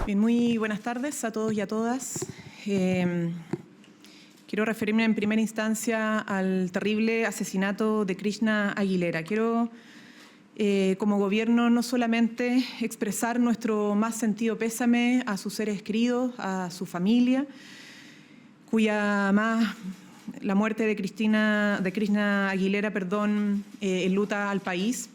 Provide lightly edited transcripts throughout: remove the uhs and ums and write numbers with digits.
Bien, muy buenas tardes a todos y a todas. Quiero referirme en primera instancia al terrible asesinato de Krishna Aguilera. Quiero, como gobierno, no solamente expresar nuestro más sentido pésame a sus seres queridos, a su familia, la muerte de Krishna Aguilera, enluta al país,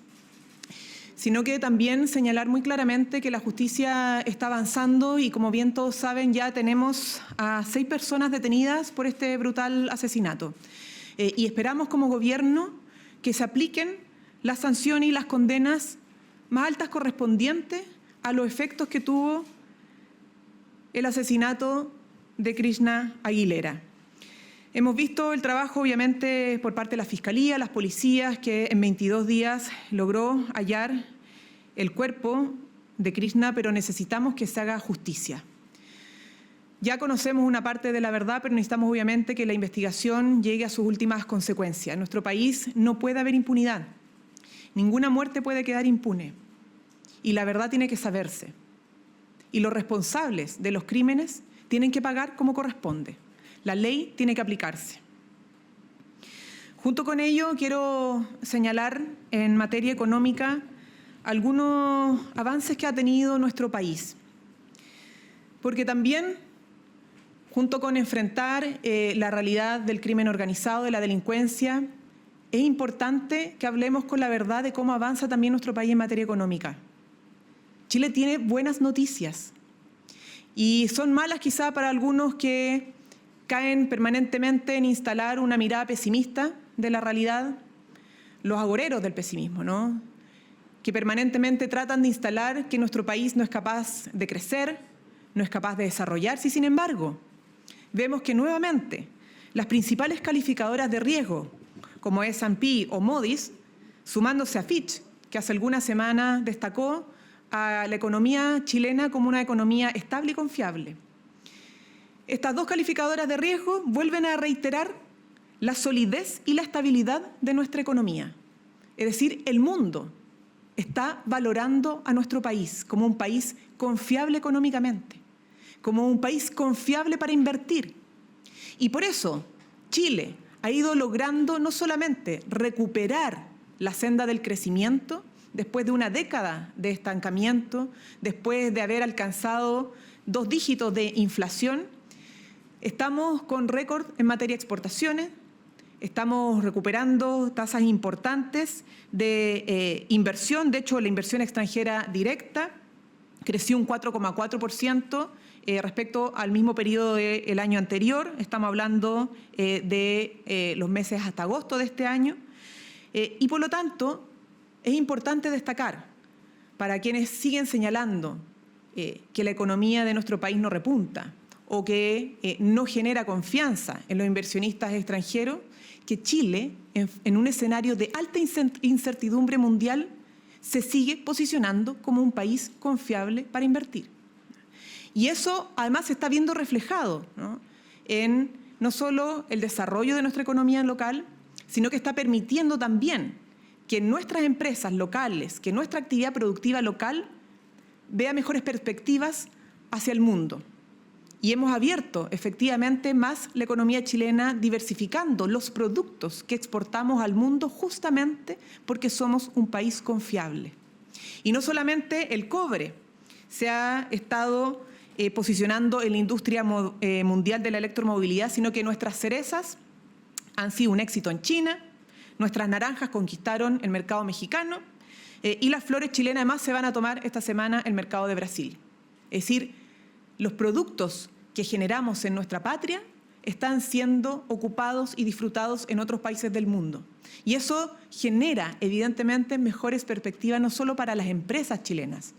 sino que también señalar muy claramente que la justicia está avanzando y, como bien todos saben, ya tenemos a 6 personas detenidas por este brutal asesinato. Y esperamos como gobierno que se apliquen las sanciones y las condenas más altas correspondientes a los efectos que tuvo el asesinato de Krishna Aguilera. Hemos visto el trabajo, obviamente, por parte de la Fiscalía, las policías, que en 22 días logró hallar el cuerpo de Krishna, pero necesitamos que se haga justicia. Ya conocemos una parte de la verdad, pero necesitamos, obviamente, que la investigación llegue a sus últimas consecuencias. En nuestro país no puede haber impunidad. Ninguna muerte puede quedar impune. Y la verdad tiene que saberse. Y los responsables de los crímenes tienen que pagar como corresponde. La ley tiene que aplicarse. Junto con ello, quiero señalar en materia económica algunos avances que ha tenido nuestro país. Porque también, junto con enfrentar la realidad del crimen organizado, de la delincuencia, es importante que hablemos con la verdad de cómo avanza también nuestro país en materia económica. Chile tiene buenas noticias y son malas quizá para algunos que caen permanentemente en instalar una mirada pesimista de la realidad, los agoreros del pesimismo, ¿no? Que permanentemente tratan de instalar que nuestro país no es capaz de crecer, no es capaz de desarrollarse, y sin embargo, vemos que nuevamente las principales calificadoras de riesgo, como S&P o Moody's, sumándose a Fitch, que hace algunas semanas destacó a la economía chilena como una economía estable y confiable. Estas dos calificadoras de riesgo vuelven a reiterar la solidez y la estabilidad de nuestra economía. Es decir, el mundo está valorando a nuestro país como un país confiable económicamente, como un país confiable para invertir. Y por eso Chile ha ido logrando no solamente recuperar la senda del crecimiento después de una década de estancamiento, después de haber alcanzado 2 dígitos de inflación. Estamos con récord en materia de exportaciones, estamos recuperando tasas importantes de inversión. De hecho, la inversión extranjera directa creció un 4,4% respecto al mismo periodo del año anterior. Estamos hablando de los meses hasta agosto de este año. Y por lo tanto, es importante destacar, para quienes siguen señalando que la economía de nuestro país no repunta, o que no genera confianza en los inversionistas extranjeros, que Chile, en un escenario de alta incertidumbre mundial, se sigue posicionando como un país confiable para invertir. Y eso además se está viendo reflejado, ¿no?, en no solo el desarrollo de nuestra economía local, sino que está permitiendo también que nuestras empresas locales, que nuestra actividad productiva local vea mejores perspectivas hacia el mundo. Y hemos abierto efectivamente más la economía chilena, diversificando los productos que exportamos al mundo justamente porque somos un país confiable. Y no solamente el cobre se ha estado posicionando en la industria mundial de la electromovilidad, sino que nuestras cerezas han sido un éxito en China, nuestras naranjas conquistaron el mercado mexicano y las flores chilenas además se van a tomar esta semana el mercado de Brasil. Es decir, los productos que generamos en nuestra patria están siendo ocupados y disfrutados en otros países del mundo. Y eso genera, evidentemente, mejores perspectivas no solo para las empresas chilenas,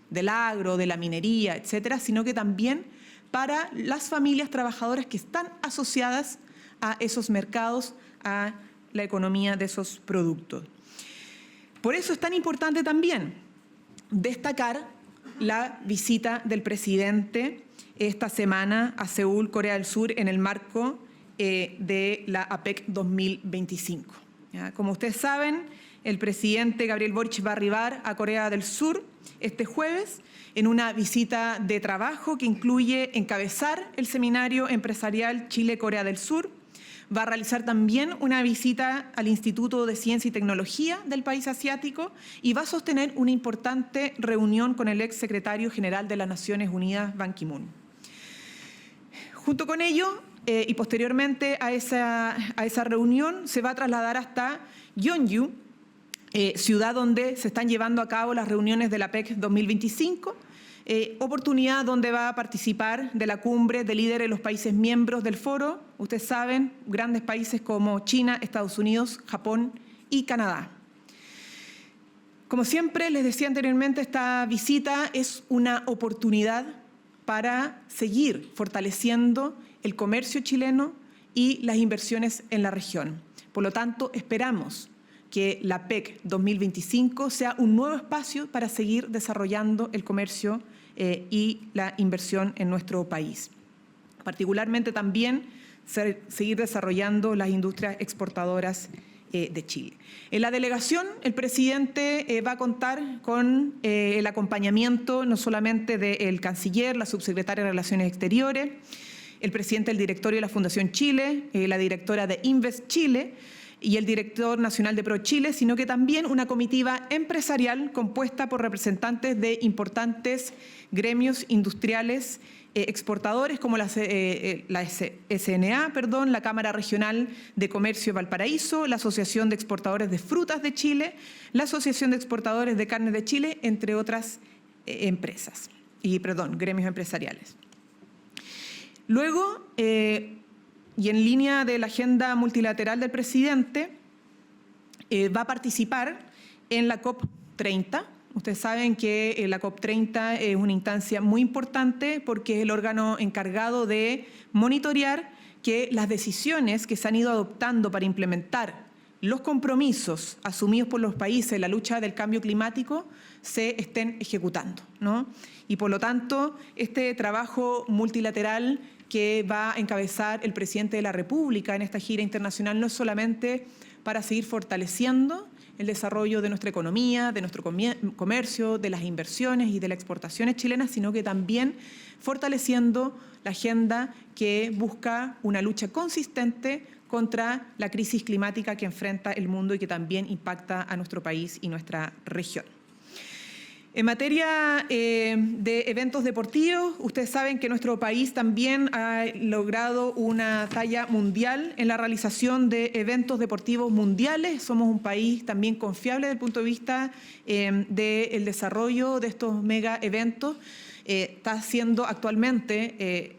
del agro, de la minería, etcétera, sino que también para las familias trabajadoras que están asociadas a esos mercados, a la economía de esos productos. Por eso es tan importante también destacar la visita del presidente esta semana a Seúl, Corea del Sur, en el marco de la APEC 2025. ¿Ya? Como ustedes saben, el presidente Gabriel Boric va a arribar a Corea del Sur este jueves en una visita de trabajo que incluye encabezar el seminario empresarial Chile-Corea del Sur. Va a realizar también una visita al Instituto de Ciencia y Tecnología del país asiático y va a sostener una importante reunión con el exsecretario general de las Naciones Unidas, Ban Ki-moon. Junto con ello, y posteriormente a esa reunión, se va a trasladar hasta Gyeongju, ciudad donde se están llevando a cabo las reuniones de la APEC 2025, oportunidad donde va a participar de la cumbre de líderes de los países miembros del foro. Ustedes saben, grandes países como China, Estados Unidos, Japón y Canadá. Como siempre, les decía anteriormente, esta visita es una oportunidad para seguir fortaleciendo el comercio chileno y las inversiones en la región. Por lo tanto, esperamos que la APEC 2025 sea un nuevo espacio para seguir desarrollando el comercio y la inversión en nuestro país. Particularmente también seguir desarrollando las industrias exportadoras de Chile. En la delegación, el presidente va a contar con el acompañamiento no solamente del canciller, la subsecretaria de Relaciones Exteriores, el presidente del directorio de la Fundación Chile, la directora de Invest Chile y el director nacional de ProChile, sino que también una comitiva empresarial compuesta por representantes de importantes gremios industriales exportadores como la SNA, la Cámara Regional de Comercio de Valparaíso, la Asociación de Exportadores de Frutas de Chile, la Asociación de Exportadores de Carne de Chile, entre otras gremios empresariales. Luego, y en línea de la agenda multilateral del presidente, va a participar en la COP30. Ustedes saben que la COP30 es una instancia muy importante porque es el órgano encargado de monitorear que las decisiones que se han ido adoptando para implementar los compromisos asumidos por los países en la lucha del cambio climático se estén ejecutando, ¿no? Y por lo tanto, este trabajo multilateral que va a encabezar el presidente de la República en esta gira internacional no es solamente para seguir fortaleciendo el desarrollo de nuestra economía, de nuestro comercio, de las inversiones y de las exportaciones chilenas, sino que también fortaleciendo la agenda que busca una lucha consistente contra la crisis climática que enfrenta el mundo y que también impacta a nuestro país y nuestra región. En materia de eventos deportivos, ustedes saben que nuestro país también ha logrado una talla mundial en la realización de eventos deportivos mundiales. Somos un país también confiable desde el punto de vista del desarrollo de estos mega eventos. Está siendo actualmente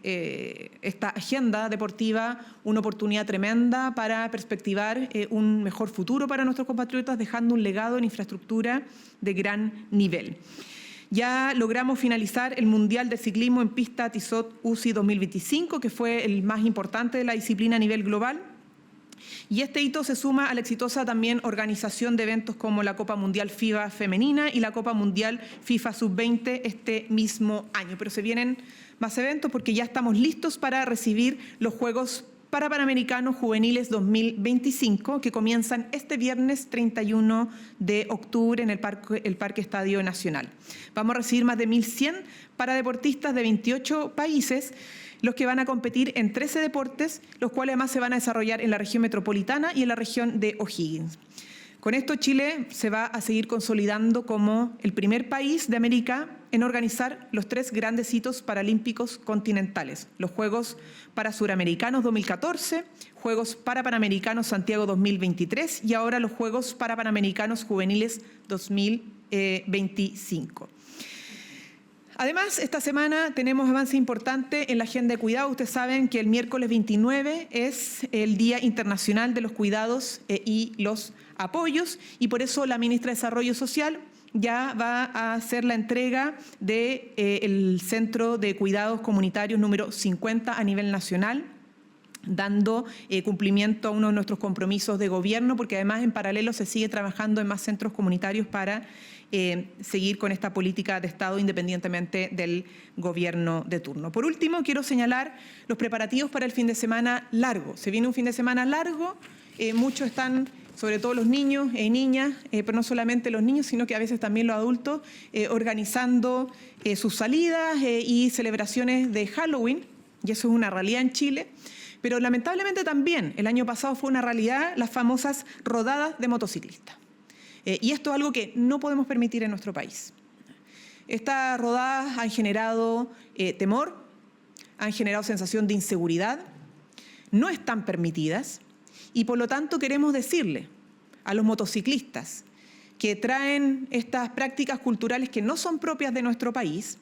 esta agenda deportiva una oportunidad tremenda para perspectivar un mejor futuro para nuestros compatriotas, dejando un legado en infraestructura de gran nivel. Ya logramos finalizar el Mundial de Ciclismo en Pista Tissot UCI 2025, que fue el más importante de la disciplina a nivel global. Y este hito se suma a la exitosa también organización de eventos como la Copa Mundial FIBA Femenina y la Copa Mundial FIFA Sub-20 este mismo año. Pero se vienen más eventos porque ya estamos listos para recibir los Juegos Panamericanos Juveniles 2025 que comienzan este viernes 31 de octubre en el Parque Estadio Nacional. Vamos a recibir más de 1.100 paradeportistas de 28 países, los que van a competir en 13 deportes, los cuales además se van a desarrollar en la región metropolitana y en la región de O'Higgins. Con esto Chile se va a seguir consolidando como el primer país de América en organizar los 3 grandes hitos paralímpicos continentales, los Juegos Parasuramericanos 2014, Juegos Parapanamericanos Santiago 2023 y ahora los Juegos Parapanamericanos Juveniles 2025. Además, esta semana tenemos avance importante en la agenda de cuidado. Ustedes saben que el miércoles 29 es el Día Internacional de los Cuidados y los Apoyos y por eso la ministra de Desarrollo Social ya va a hacer la entrega del Centro de Cuidados Comunitarios número 50 a nivel nacional, dando cumplimiento a uno de nuestros compromisos de gobierno, porque además en paralelo se sigue trabajando en más centros comunitarios para seguir con esta política de Estado independientemente del gobierno de turno. Por último, quiero señalar los preparativos para el fin de semana largo. Se viene un fin de semana largo, muchos están sobre todo los niños y niñas, pero no solamente los niños, sino que a veces también los adultos, organizando sus salidas y celebraciones de Halloween, y eso es una realidad en Chile. Pero lamentablemente también el año pasado fue una realidad las famosas rodadas de motociclistas. Y esto es algo que no podemos permitir en nuestro país. Estas rodadas han generado temor, han generado sensación de inseguridad, no están permitidas y por lo tanto queremos decirle a los motociclistas que traen estas prácticas culturales que no son propias de nuestro país,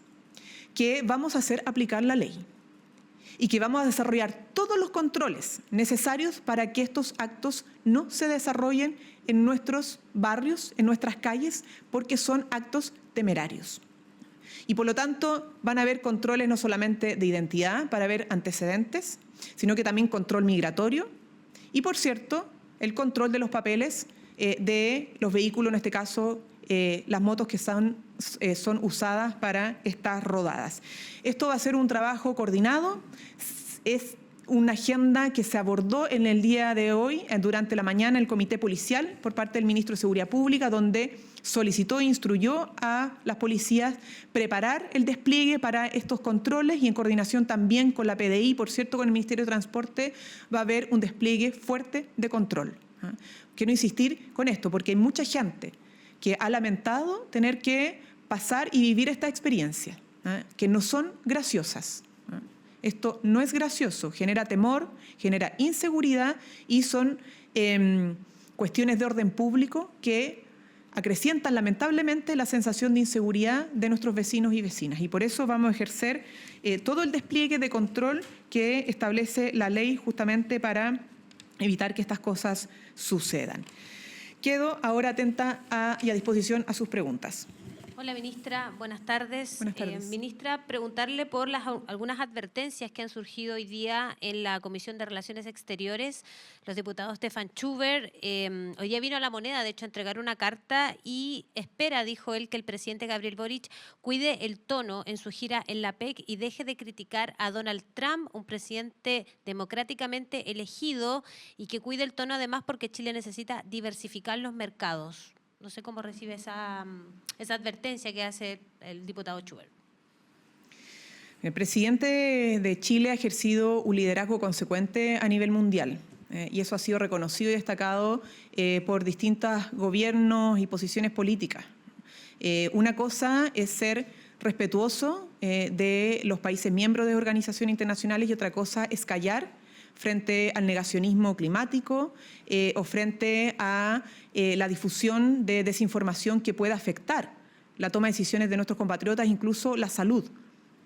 que vamos a hacer aplicar la ley y que vamos a desarrollar todos los controles necesarios para que estos actos no se desarrollen en nuestros barrios, en nuestras calles, porque son actos temerarios. Y por lo tanto van a haber controles no solamente de identidad para ver antecedentes, sino que también control migratorio y, por cierto, el control de los papeles de los vehículos, en este caso las motos que son usadas para estas rodadas. Esto va a ser un trabajo coordinado, es una agenda que se abordó en el día de hoy, durante la mañana, el Comité Policial por parte del Ministro de Seguridad Pública, donde solicitó e instruyó a las policías preparar el despliegue para estos controles y en coordinación también con la PDI, por cierto, con el Ministerio de Transporte, va a haber un despliegue fuerte de control. Quiero insistir con esto, porque hay mucha gente que ha lamentado tener que pasar y vivir esta experiencia, que no son graciosas. Esto no es gracioso, genera temor, genera inseguridad y son cuestiones de orden público que acrecientan lamentablemente la sensación de inseguridad de nuestros vecinos y vecinas. Y por eso vamos a ejercer todo el despliegue de control que establece la ley justamente para evitar que estas cosas sucedan. Quedo ahora atenta y a disposición a sus preguntas. Hola, ministra. Buenas tardes. Buenas tardes. Ministra, preguntarle por algunas advertencias que han surgido hoy día en la Comisión de Relaciones Exteriores. Los diputados Stefan Schubert hoy día vino a La Moneda, de hecho, a entregar una carta y espera, dijo él, que el presidente Gabriel Boric cuide el tono en su gira en la PEC y deje de criticar a Donald Trump, un presidente democráticamente elegido, y que cuide el tono además porque Chile necesita diversificar los mercados. No sé cómo recibe esa advertencia que hace el diputado Schubert. El presidente de Chile ha ejercido un liderazgo consecuente a nivel mundial y eso ha sido reconocido y destacado por distintos gobiernos y posiciones políticas. Una cosa es ser respetuoso de los países miembros de organizaciones internacionales y otra cosa es callar frente al negacionismo climático o frente a la difusión de desinformación que pueda afectar la toma de decisiones de nuestros compatriotas, incluso la salud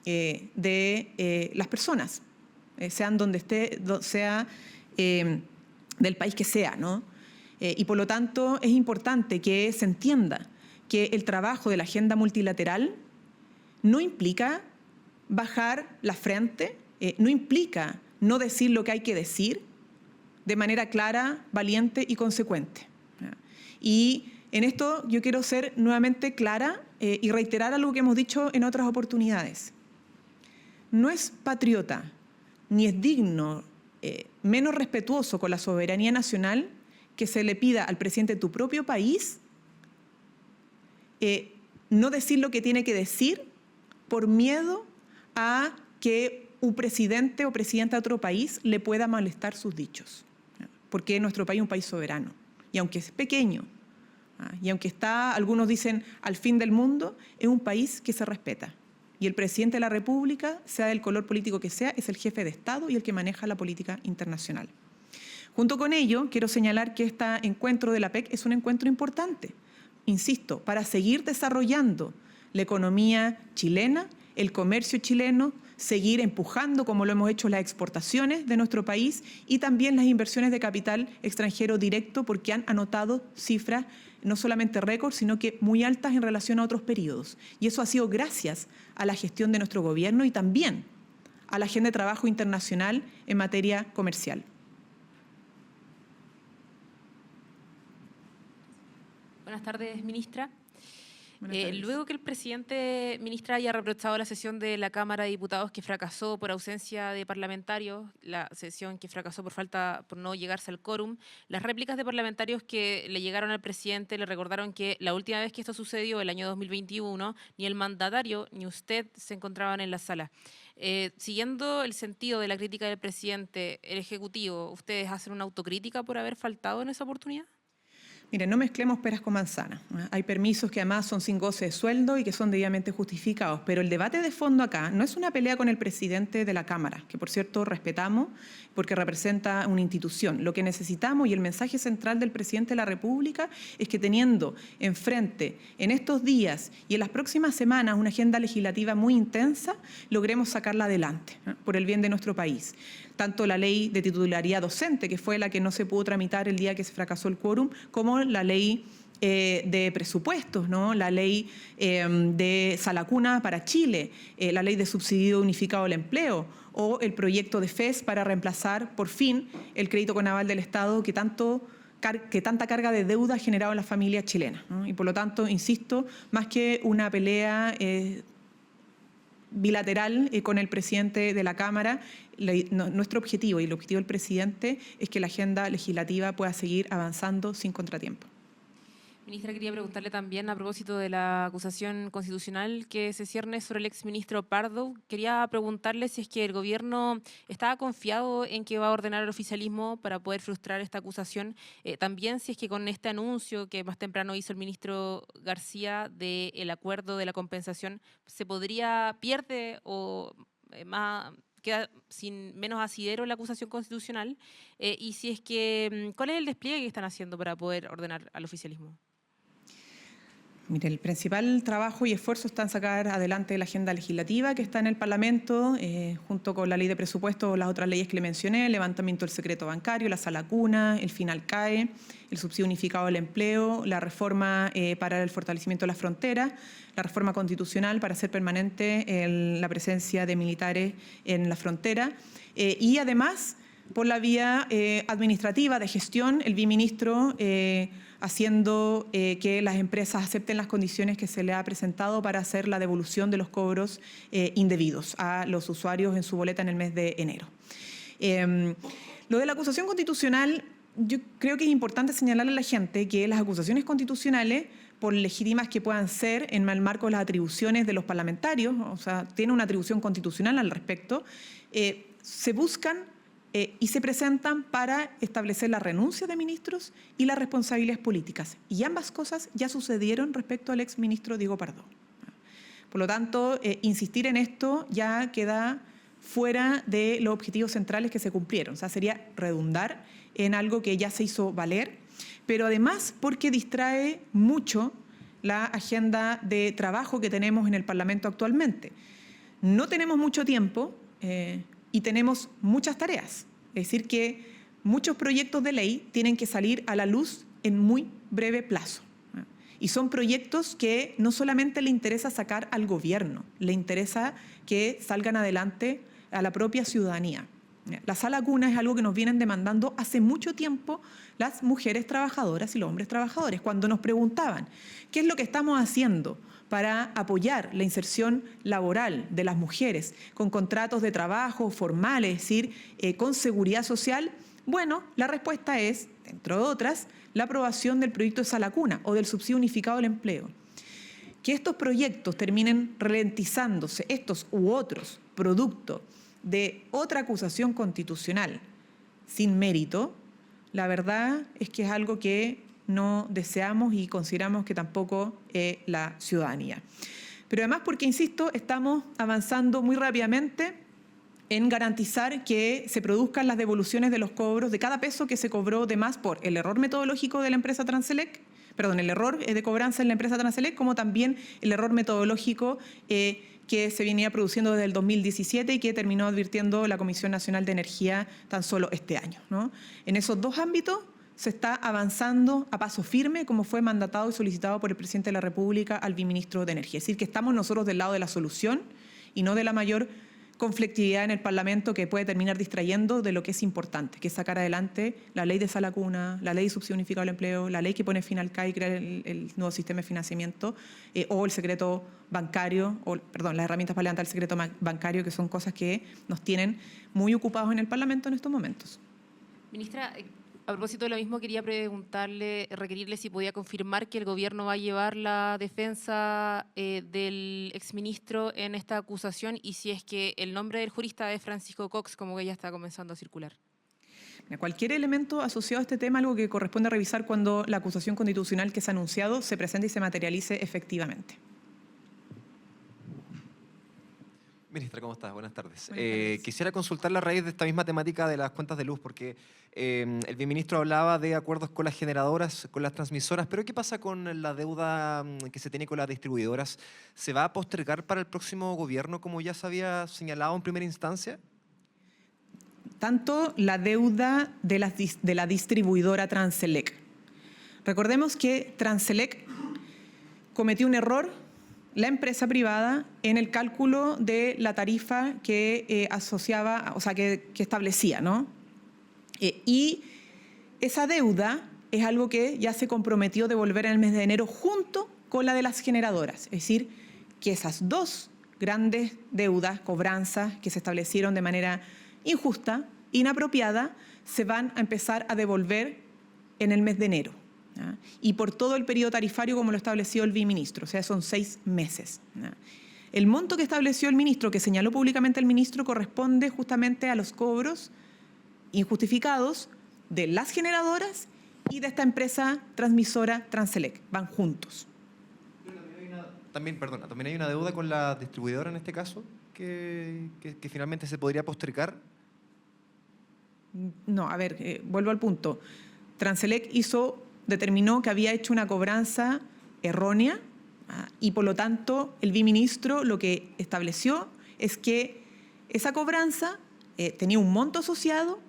de las personas, sean donde esté, sea del país que sea, ¿no? Y por lo tanto es importante que se entienda que el trabajo de la agenda multilateral no implica bajar la frente, no implica no decir lo que hay que decir de manera clara, valiente y consecuente. Y en esto yo quiero ser nuevamente clara y reiterar algo que hemos dicho en otras oportunidades. No es patriota ni es digno, menos respetuoso con la soberanía nacional que se le pida al presidente de tu propio país no decir lo que tiene que decir por miedo a que un presidente o presidenta de otro país le pueda molestar sus dichos, porque nuestro país es un país soberano, y aunque es pequeño, y aunque está, algunos dicen, al fin del mundo, es un país que se respeta, y el presidente de la República, sea del color político que sea, es el jefe de Estado y el que maneja la política internacional. Junto con ello, quiero señalar que este encuentro de la PEC es un encuentro importante, insisto, para seguir desarrollando la economía chilena, el comercio chileno, seguir empujando, como lo hemos hecho, las exportaciones de nuestro país y también las inversiones de capital extranjero directo, porque han anotado cifras no solamente récord, sino que muy altas en relación a otros periodos. Y eso ha sido gracias a la gestión de nuestro gobierno y también a la agenda de trabajo internacional en materia comercial. Buenas tardes, ministra. Luego que el presidente, ministra, haya reprochado la sesión de la Cámara de Diputados que fracasó por ausencia de parlamentarios, la sesión que fracasó por no llegarse al quórum, las réplicas de parlamentarios que le llegaron al presidente le recordaron que la última vez que esto sucedió, el año 2021, ni el mandatario ni usted se encontraban en la sala. Siguiendo el sentido de la crítica del presidente, el Ejecutivo, ¿ustedes hacen una autocrítica por haber faltado en esa oportunidad? Miren, no mezclemos peras con manzanas. Hay permisos que además son sin goce de sueldo y que son debidamente justificados, pero el debate de fondo acá no es una pelea con el presidente de la Cámara, que por cierto respetamos porque representa una institución. Lo que necesitamos y el mensaje central del presidente de la República es que teniendo enfrente en estos días y en las próximas semanas una agenda legislativa muy intensa, logremos sacarla adelante por el bien de nuestro país. Tanto la ley de titularidad docente, que fue la que no se pudo tramitar el día que se fracasó el quórum, como la ley de presupuestos, ¿no? La ley de Sala Cuna para Chile, la ley de subsidio unificado al empleo o el proyecto de FES para reemplazar por fin el crédito con aval del Estado que tanta carga de deuda ha generado en las familias chilenas, ¿no? Y por lo tanto, insisto, más que una pelea bilateral con el presidente de la Cámara, nuestro objetivo y el objetivo del presidente es que la agenda legislativa pueda seguir avanzando sin contratiempo. Ministra, quería preguntarle también a propósito de la acusación constitucional que se cierne sobre el exministro Pardo. Quería preguntarle si es que el gobierno estaba confiado en que va a ordenar al oficialismo para poder frustrar esta acusación. También si es que con este anuncio que más temprano hizo el ministro García del acuerdo de la compensación, pierde o queda sin menos asidero la acusación constitucional. Y si es que, ¿cuál es el despliegue que están haciendo para poder ordenar al oficialismo? Mire, el principal trabajo y esfuerzo está en sacar adelante la agenda legislativa que está en el Parlamento, junto con la ley de presupuestos, las otras leyes que le mencioné, el levantamiento del secreto bancario, la Sala Cuna, el fin al CAE, el subsidio unificado del empleo, la reforma para el fortalecimiento de las fronteras, la reforma constitucional para hacer permanente la presencia de militares en la frontera y además, por la vía administrativa de gestión, el biministro haciendo que las empresas acepten las condiciones que se le ha presentado para hacer la devolución de los cobros indebidos a los usuarios en su boleta en el mes de enero. Lo de la acusación constitucional, yo creo que es importante señalarle a la gente que las acusaciones constitucionales, por legítimas que puedan ser en el marco de las atribuciones de los parlamentarios, o sea, tiene una atribución constitucional al respecto, se buscan y se presentan para establecer la renuncia de ministros y las responsabilidades políticas. Y ambas cosas ya sucedieron respecto al exministro Diego Pardo. Por lo tanto, insistir en esto ya queda fuera de los objetivos centrales que se cumplieron. O sea, sería redundar en algo que ya se hizo valer, pero además porque distrae mucho la agenda de trabajo que tenemos en el Parlamento actualmente. No tenemos mucho tiempo y tenemos muchas tareas. Es decir, que muchos proyectos de ley tienen que salir a la luz en muy breve plazo. Y son proyectos que no solamente le interesa sacar al gobierno, le interesa que salgan adelante a la propia ciudadanía. La Sala Cuna es algo que nos vienen demandando hace mucho tiempo las mujeres trabajadoras y los hombres trabajadores. Cuando nos preguntaban qué es lo que estamos haciendo para apoyar la inserción laboral de las mujeres con contratos de trabajo formales, es decir, con seguridad social, bueno, la respuesta es, entre otras, la aprobación del proyecto de Sala Cuna o del subsidio unificado del empleo. Que estos proyectos terminen ralentizándose, estos u otros, producto de otra acusación constitucional sin mérito, la verdad es que es algo que no deseamos y consideramos que tampoco la ciudadanía. Pero además porque, insisto, estamos avanzando muy rápidamente en garantizar que se produzcan las devoluciones de los cobros de cada peso que se cobró de más por el error metodológico de la empresa Transelec, el error de cobranza en la empresa Transelec, como también el error metodológico que se venía produciendo desde el 2017 y que terminó advirtiendo la Comisión Nacional de Energía tan solo este año, ¿no? En esos dos ámbitos se está avanzando a paso firme, como fue mandatado y solicitado por el presidente de la República al viceministro de Energía. Es decir, que estamos nosotros del lado de la solución y no de la mayor conflictividad en el Parlamento que puede terminar distrayendo de lo que es importante, que es sacar adelante la ley de sala cuna, la ley de subsidio unificado al empleo, la ley que pone fin al CAE y crea el nuevo sistema de financiamiento, o el secreto bancario, las herramientas para levantar el secreto bancario, que son cosas que nos tienen muy ocupados en el Parlamento en estos momentos. Ministra, a propósito de lo mismo, quería requerirle si podía confirmar que el gobierno va a llevar la defensa del exministro en esta acusación y si es que el nombre del jurista es Francisco Cox, como que ya está comenzando a circular. Cualquier elemento asociado a este tema, algo que corresponde revisar cuando la acusación constitucional que se ha anunciado se presente y se materialice efectivamente. Ministra, ¿cómo estás? Buenas tardes. Buenas tardes. Quisiera consultar a raíz de esta misma temática de las cuentas de luz, porque el viceministro hablaba de acuerdos con las generadoras, con las transmisoras, pero ¿qué pasa con la deuda que se tiene con las distribuidoras? ¿Se va a postergar para el próximo gobierno, como ya se había señalado en primera instancia? Tanto la deuda de la distribuidora Transelec. Recordemos que Transelec cometió un error, la empresa privada, en el cálculo de la tarifa que asociaba, o sea, que establecía, ¿no? Y esa deuda es algo que ya se comprometió devolver en el mes de enero junto con la de las generadoras. Es decir, que esas dos grandes deudas, cobranzas, que se establecieron de manera injusta, inapropiada, se van a empezar a devolver en el mes de enero. ¿Ya? Y por todo el periodo tarifario como lo estableció el viceministro, o sea, son 6 meses. ¿Ya? El monto que estableció el ministro, que señaló públicamente el ministro, corresponde justamente a los cobros injustificados de las generadoras y de esta empresa transmisora Transelec. Van juntos. También hay una deuda con la distribuidora en este caso que finalmente se podría postergar. No, a ver, vuelvo al punto. Transelec determinó que había hecho una cobranza errónea y por lo tanto el viceministro lo que estableció es que esa cobranza tenía un monto asociado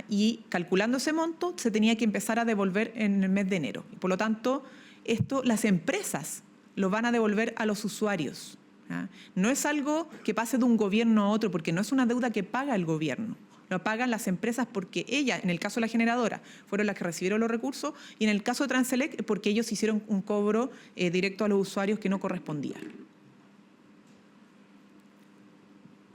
y calculando ese monto se tenía que empezar a devolver en el mes de enero. Y por lo tanto, las empresas lo van a devolver a los usuarios. No es algo que pase de un gobierno a otro, porque no es una deuda que paga el gobierno. Lo pagan las empresas porque ellas, en el caso de la generadora, fueron las que recibieron los recursos y en el caso de Transelec porque ellos hicieron un cobro directo a los usuarios que no correspondía.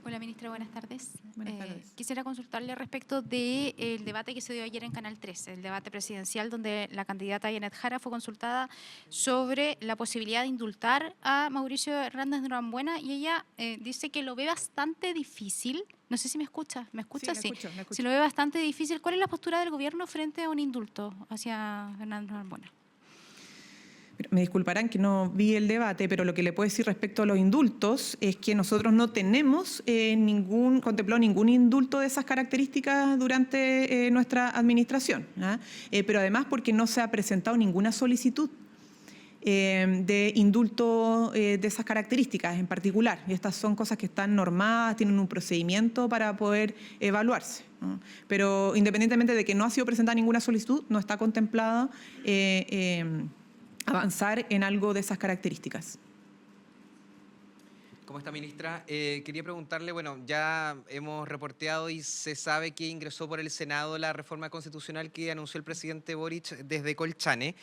Hola, ministra, buenas tardes. Buenas tardes. Quisiera consultarle respecto del debate que se dio ayer en Canal 13, el debate presidencial donde la candidata Yanet Jara fue consultada sobre la posibilidad de indultar a Mauricio Hernández Norambuena y ella dice que lo ve bastante difícil. No sé si me escucha. ¿Me escucha? Sí. Le escucho. Si lo ve bastante difícil, ¿cuál es la postura del gobierno frente a un indulto hacia Hernández Norambuena? Me disculparán que no vi el debate, pero lo que le puedo decir respecto a los indultos es que nosotros no tenemos contemplado ningún indulto de esas características durante nuestra administración. Pero además porque no se ha presentado ninguna solicitud de indulto de esas características en particular. Y estas son cosas que están normadas, tienen un procedimiento para poder evaluarse, ¿no? Pero independientemente de que no ha sido presentada ninguna solicitud, no está contemplada avanzar en algo de esas características. ¿Cómo está, ministra? Quería preguntarle, bueno, ya hemos reporteado y se sabe que ingresó por el Senado la reforma constitucional que anunció el presidente Boric desde Colchane.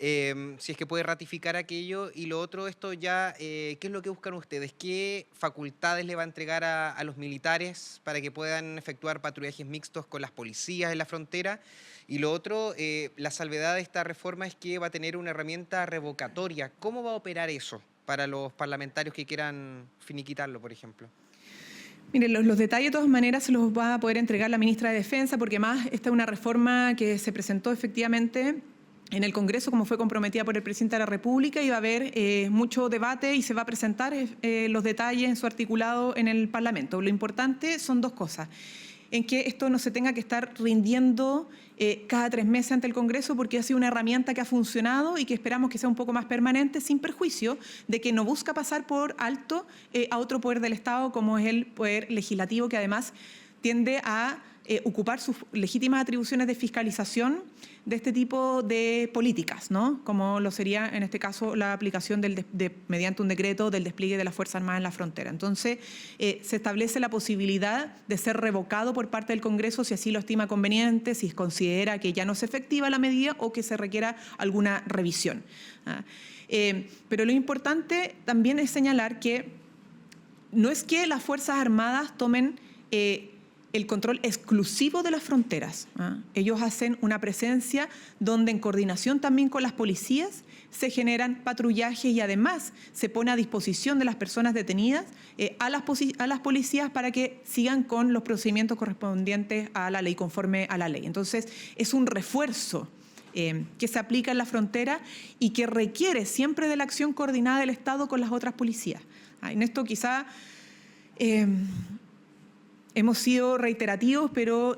Si es que puede ratificar aquello. Y lo otro, esto ya, ¿qué es lo que buscan ustedes? ¿Qué facultades le va a entregar a los militares para que puedan efectuar patrullajes mixtos con las policías en la frontera? Y lo otro, la salvedad de esta reforma es que va a tener una herramienta revocatoria. ¿Cómo va a operar eso para los parlamentarios que quieran finiquitarlo, por ejemplo? Miren, los detalles de todas maneras se los va a poder entregar la ministra de Defensa, porque más esta es una reforma que se presentó efectivamente en el Congreso, como fue comprometida por el presidente de la República, y va a haber mucho debate y se va a presentar los detalles en su articulado en el Parlamento. Lo importante son dos cosas: en que esto no se tenga que estar rindiendo cada 3 meses ante el Congreso, porque ha sido una herramienta que ha funcionado y que esperamos que sea un poco más permanente, sin perjuicio de que no busca pasar por alto a otro poder del Estado, como es el poder legislativo, que además tiende a ocupar sus legítimas atribuciones de fiscalización de este tipo de políticas, ¿no? Como lo sería en este caso la aplicación mediante un decreto del despliegue de las Fuerzas Armadas en la frontera. Entonces, se establece la posibilidad de ser revocado por parte del Congreso si así lo estima conveniente, si considera que ya no es efectiva la medida o que se requiera alguna revisión. Pero lo importante también es señalar que no es que las Fuerzas Armadas tomen el control exclusivo de las fronteras. Ellos hacen una presencia donde en coordinación también con las policías se generan patrullajes y además se pone a disposición de las personas detenidas a las policías para que sigan con los procedimientos correspondientes a la ley, conforme a la ley. Entonces, es un refuerzo que se aplica en la frontera y que requiere siempre de la acción coordinada del Estado con las otras policías. En esto quizá hemos sido reiterativos, pero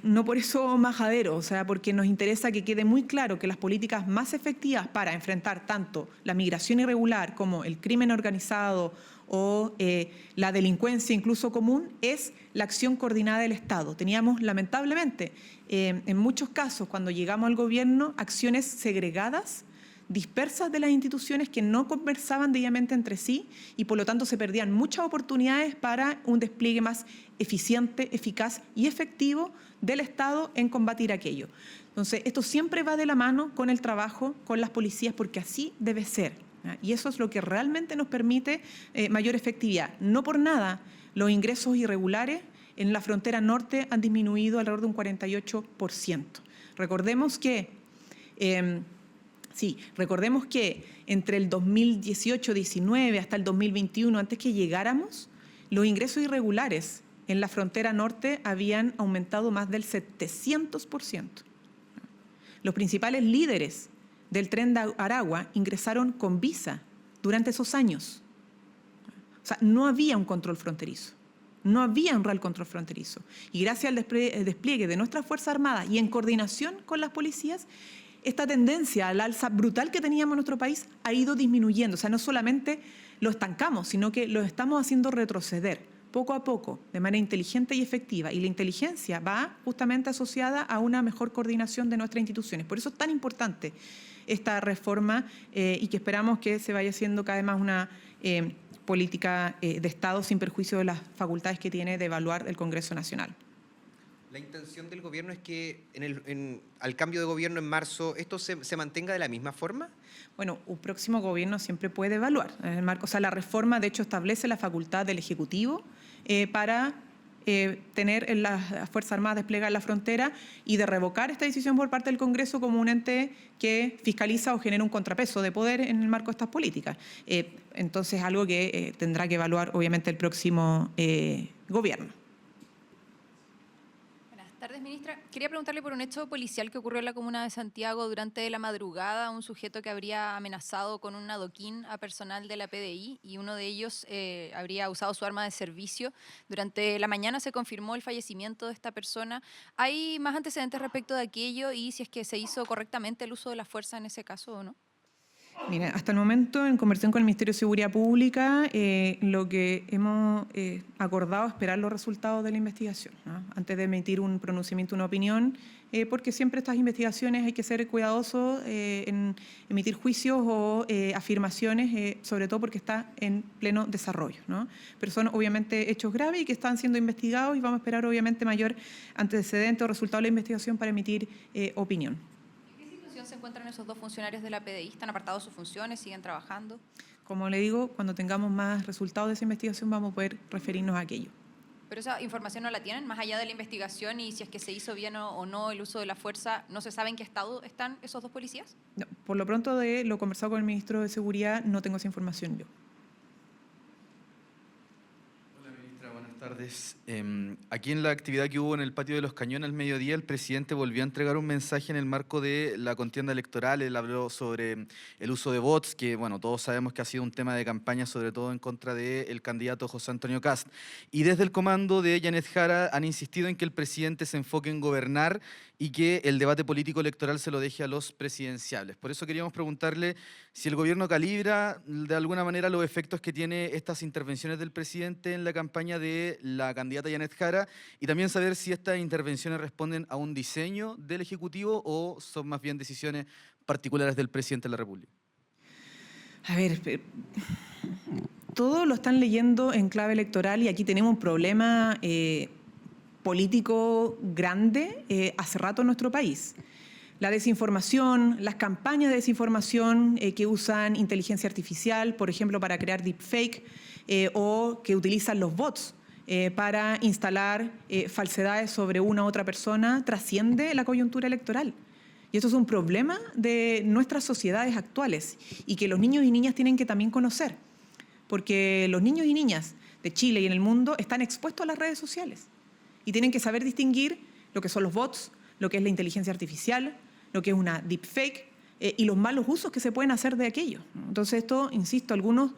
no por eso majaderos, o sea, porque nos interesa que quede muy claro que las políticas más efectivas para enfrentar tanto la migración irregular como el crimen organizado o la delincuencia incluso común es la acción coordinada del Estado. Teníamos, lamentablemente, en muchos casos, cuando llegamos al gobierno, acciones segregadas, dispersas de las instituciones que no conversaban debidamente entre sí y por lo tanto se perdían muchas oportunidades para un despliegue más eficiente, eficaz y efectivo del Estado en combatir aquello. Entonces, esto siempre va de la mano con el trabajo con las policías porque así debe ser. Y eso es lo que realmente nos permite mayor efectividad. No por nada los ingresos irregulares en la frontera norte han disminuido alrededor de un 48%. Recordemos que entre el 2018-19 hasta el 2021, antes que llegáramos, los ingresos irregulares en la frontera norte habían aumentado más del 700%. Los principales líderes del Tren de Aragua ingresaron con visa durante esos años. O sea, no había un control fronterizo. No había un real control fronterizo. Y gracias al despliegue de nuestras Fuerzas Armadas y en coordinación con las policías, esta tendencia al alza brutal que teníamos en nuestro país ha ido disminuyendo. O sea, no solamente lo estancamos, sino que lo estamos haciendo retroceder poco a poco, de manera inteligente y efectiva. Y la inteligencia va justamente asociada a una mejor coordinación de nuestras instituciones. Por eso es tan importante esta reforma y que esperamos que se vaya haciendo cada vez más una política de Estado sin perjuicio de las facultades que tiene de evaluar el Congreso Nacional. La intención del gobierno es que al cambio de gobierno en marzo, ¿esto se mantenga de la misma forma? Bueno, un próximo gobierno siempre puede evaluar. O sea, la reforma, de hecho, establece la facultad del Ejecutivo para tener las Fuerzas Armadas desplegadas en la frontera y de revocar esta decisión por parte del Congreso como un ente que fiscaliza o genera un contrapeso de poder en el marco de estas políticas. Entonces, algo que tendrá que evaluar, obviamente, el próximo gobierno. Buenas tardes, ministra. Quería preguntarle por un hecho policial que ocurrió en la comuna de Santiago durante la madrugada. Un sujeto que habría amenazado con un adoquín a personal de la PDI y uno de ellos habría usado su arma de servicio. Durante la mañana se confirmó el fallecimiento de esta persona. ¿Hay más antecedentes respecto de aquello y si es que se hizo correctamente el uso de la fuerza en ese caso o no? Mira, hasta el momento, en conversación con el Ministerio de Seguridad Pública, lo que hemos acordado es esperar los resultados de la investigación, ¿no? Antes de emitir un pronunciamiento, una opinión, porque siempre estas investigaciones hay que ser cuidadosos en emitir juicios o afirmaciones, sobre todo porque está en pleno desarrollo, ¿no? Pero son obviamente hechos graves y que están siendo investigados y vamos a esperar obviamente mayor antecedente o resultado de la investigación para emitir opinión. ¿Se encuentran esos dos funcionarios de la PDI? ¿Están apartados de sus funciones? ¿Siguen trabajando? Como le digo, cuando tengamos más resultados de esa investigación vamos a poder referirnos a aquello. ¿Pero esa información no la tienen? Más allá de la investigación y si es que se hizo bien o no el uso de la fuerza, ¿no se sabe en qué estado están esos dos policías? No, por lo pronto, de lo conversado con el ministro de Seguridad, no tengo esa información yo. Buenas tardes. Aquí en la actividad que hubo en el patio de los Cañones al mediodía, el presidente volvió a entregar un mensaje en el marco de la contienda electoral. Él habló sobre el uso de bots, que bueno, todos sabemos que ha sido un tema de campaña, sobre todo en contra del candidato José Antonio Kast. Y desde el comando de Janet Jara han insistido en que el presidente se enfoque en gobernar y que el debate político electoral se lo deje a los presidenciables. Por eso queríamos preguntarle si el gobierno calibra de alguna manera los efectos que tiene estas intervenciones del presidente en la campaña de la candidata Janet Jara y también saber si estas intervenciones responden a un diseño del Ejecutivo o son más bien decisiones particulares del presidente de la República. A ver, todo lo están leyendo en clave electoral y aquí tenemos un problema político grande hace rato en nuestro país. La desinformación, las campañas de desinformación que usan inteligencia artificial, por ejemplo, para crear deepfake, o que utilizan los bots para instalar falsedades sobre una u otra persona, trasciende la coyuntura electoral. Y esto es un problema de nuestras sociedades actuales y que los niños y niñas tienen que también conocer, porque los niños y niñas de Chile y en el mundo están expuestos a las redes sociales y tienen que saber distinguir lo que son los bots, lo que es la inteligencia artificial, lo que es una deepfake y los malos usos que se pueden hacer de aquello. Entonces esto, insisto, algunos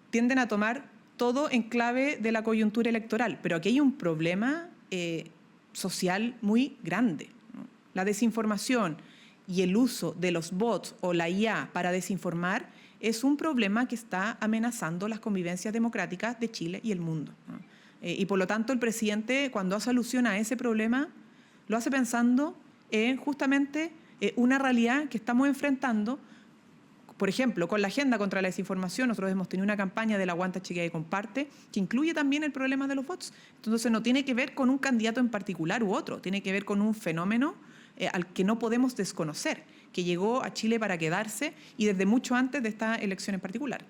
tienden a tomar todo en clave de la coyuntura electoral, pero aquí hay un problema social muy grande. La desinformación y el uso de los bots o la IA para desinformar es un problema que está amenazando las convivencias democráticas de Chile y el mundo. Y por lo tanto el presidente, cuando hace alusión a ese problema, lo hace pensando en justamente una realidad que estamos enfrentando. Por ejemplo, con la agenda contra la desinformación, nosotros hemos tenido una campaña del Aguanta, Chequea y Comparte, que incluye también el problema de los bots. Entonces no tiene que ver con un candidato en particular u otro, tiene que ver con un fenómeno al que no podemos desconocer, que llegó a Chile para quedarse y desde mucho antes de esta elección en particular.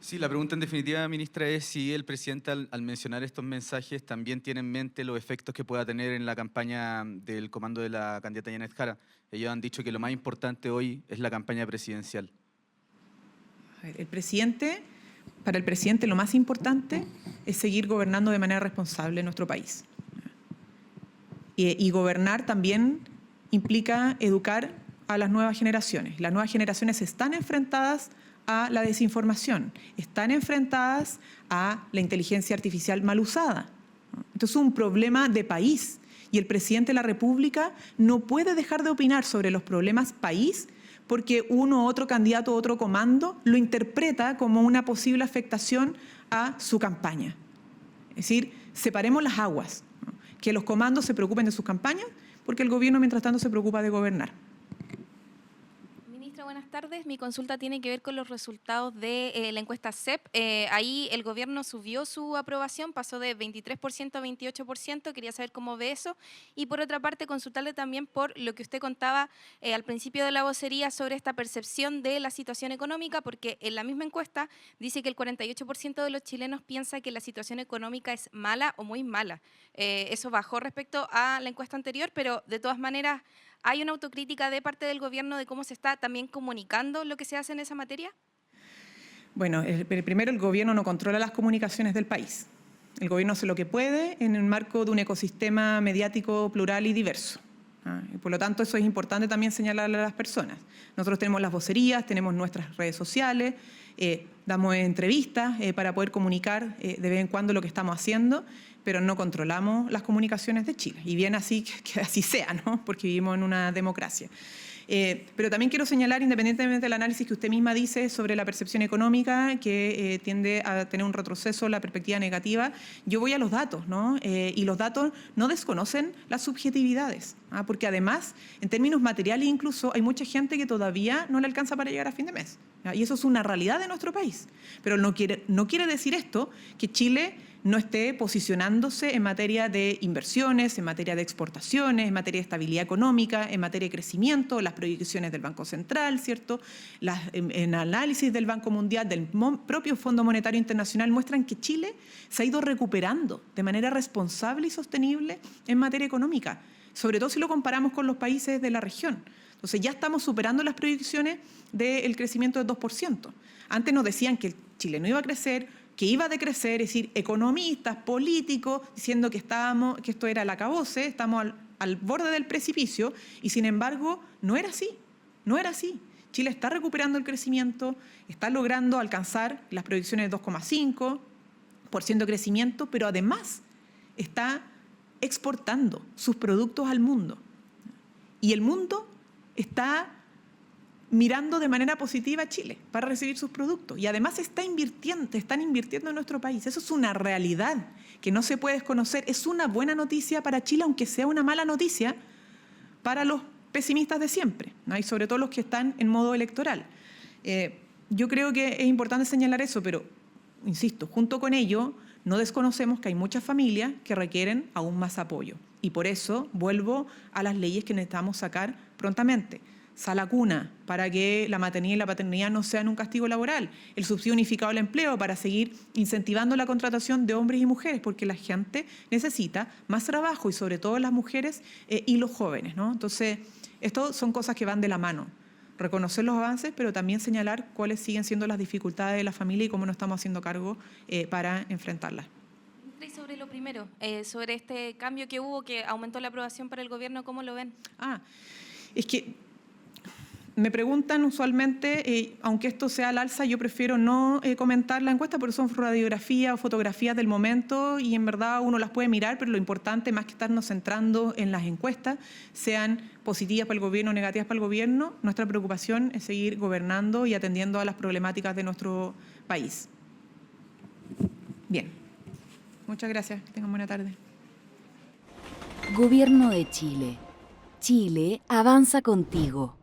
Sí, la pregunta en definitiva, ministra, es si el presidente al mencionar estos mensajes también tiene en mente los efectos que pueda tener en la campaña del comando de la candidata Janet Jara. Ellos han dicho que lo más importante hoy es la campaña presidencial. Para el presidente lo más importante es seguir gobernando de manera responsable en nuestro país. Y gobernar también implica educar a las nuevas generaciones. Las nuevas generaciones están enfrentadas a la desinformación, están enfrentadas a la inteligencia artificial mal usada. Entonces es un problema de país y el presidente de la República no puede dejar de opinar sobre los problemas país porque uno u otro candidato u otro comando lo interpreta como una posible afectación a su campaña. Es decir, separemos las aguas, ¿no? Que los comandos se preocupen de sus campañas porque el gobierno mientras tanto se preocupa de gobernar. Buenas tardes. Mi consulta tiene que ver con los resultados de la encuesta CEP. Ahí el gobierno subió su aprobación, pasó de 23% a 28%. Quería saber cómo ve eso. Y por otra parte, consultarle también por lo que usted contaba al principio de la vocería sobre esta percepción de la situación económica, porque en la misma encuesta dice que el 48% de los chilenos piensa que la situación económica es mala o muy mala. Eso bajó respecto a la encuesta anterior, pero de todas maneras, ¿hay una autocrítica de parte del gobierno de cómo se está también comunicando lo que se hace en esa materia? Bueno, primero el gobierno no controla las comunicaciones del país. El gobierno hace lo que puede en el marco de un ecosistema mediático plural y diverso. Y por lo tanto, eso es importante también señalarle a las personas. Nosotros tenemos las vocerías, tenemos nuestras redes sociales, damos entrevistas para poder comunicar de vez en cuando lo que estamos haciendo, pero no controlamos las comunicaciones de Chile. Y bien así, que así sea, ¿no? Porque vivimos en una democracia. Pero también quiero señalar, independientemente del análisis que usted misma dice sobre la percepción económica, que tiende a tener un retroceso, la perspectiva negativa, yo voy a los datos, ¿no? Y los datos no desconocen las subjetividades, porque además, en términos materiales incluso, hay mucha gente que todavía no le alcanza para llegar a fin de mes. Y eso es una realidad de nuestro país. Pero no quiere decir esto que Chile no esté posicionándose en materia de inversiones, en materia de exportaciones, en materia de estabilidad económica, en materia de crecimiento, las proyecciones del Banco Central, ¿cierto? En análisis del Banco Mundial, del propio Fondo Monetario Internacional, muestran que Chile se ha ido recuperando de manera responsable y sostenible en materia económica, sobre todo si lo comparamos con los países de la región. Entonces ya estamos superando las proyecciones del crecimiento del 2%. Antes nos decían que Chile no iba a crecer, que iba a decrecer, es decir, economistas, políticos, diciendo que esto era el acabose, estamos al borde del precipicio, y sin embargo no era así, no era así. Chile está recuperando el crecimiento, está logrando alcanzar las proyecciones de 2,5% de crecimiento, pero además está exportando sus productos al mundo. Y el mundo está mirando de manera positiva a Chile para recibir sus productos. Y además están invirtiendo en nuestro país. Eso es una realidad que no se puede desconocer. Es una buena noticia para Chile, aunque sea una mala noticia para los pesimistas de siempre, ¿no? Y sobre todo los que están en modo electoral. Yo creo que es importante señalar eso, pero, insisto, junto con ello, no desconocemos que hay muchas familias que requieren aún más apoyo. Y por eso vuelvo a las leyes que necesitamos sacar prontamente. Sala Cuna, para que la maternidad y la paternidad no sean un castigo laboral. El subsidio unificado al empleo, para seguir incentivando la contratación de hombres y mujeres, porque la gente necesita más trabajo, y sobre todo las mujeres y los jóvenes, ¿no? Entonces, esto son cosas que van de la mano. Reconocer los avances, pero también señalar cuáles siguen siendo las dificultades de la familia y cómo nos estamos haciendo cargo para enfrentarlas. Y sobre lo primero, sobre este cambio que hubo, que aumentó la aprobación para el gobierno, ¿cómo lo ven? Es que me preguntan usualmente, aunque esto sea al alza, yo prefiero no comentar la encuesta porque son radiografías o fotografías del momento y en verdad uno las puede mirar, pero lo importante, más que estarnos centrando en las encuestas, sean positivas para el gobierno o negativas para el gobierno, nuestra preocupación es seguir gobernando y atendiendo a las problemáticas de nuestro país. Bien. Muchas gracias. Que tengan buena tarde. Gobierno de Chile. Chile avanza contigo.